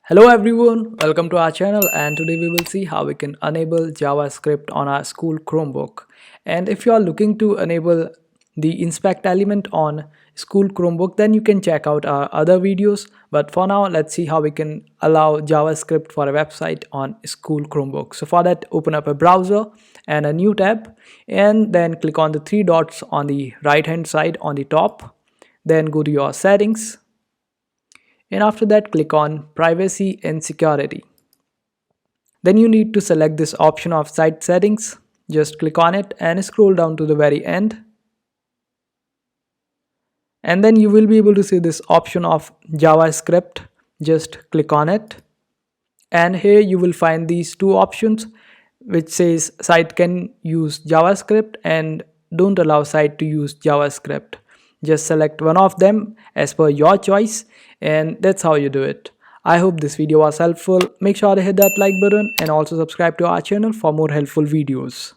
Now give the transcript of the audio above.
Hello everyone, welcome to our channel, and today we will see how we can enable JavaScript on our school Chromebook. And if you are looking to enable the inspect element on school Chromebook, then you can check out our other videos. But for now, let's see how we can allow JavaScript for a website on school Chromebook. So for that, open up a browser and a new tab, and then click on the three dots on the right hand side on the top. Then go to your settings, and after that click on privacy and security. Then you need to select this option of site settings. Just click on it and scroll down to the very end, and then you will be able to see this option of JavaScript. Just click on it, and here you will find these two options which says site can use JavaScript and don't allow site to use JavaScript. Just select one of them as per your choice, and that's how you do it. I hope this video was helpful. Make sure to hit that like button and also subscribe to our channel for more helpful videos.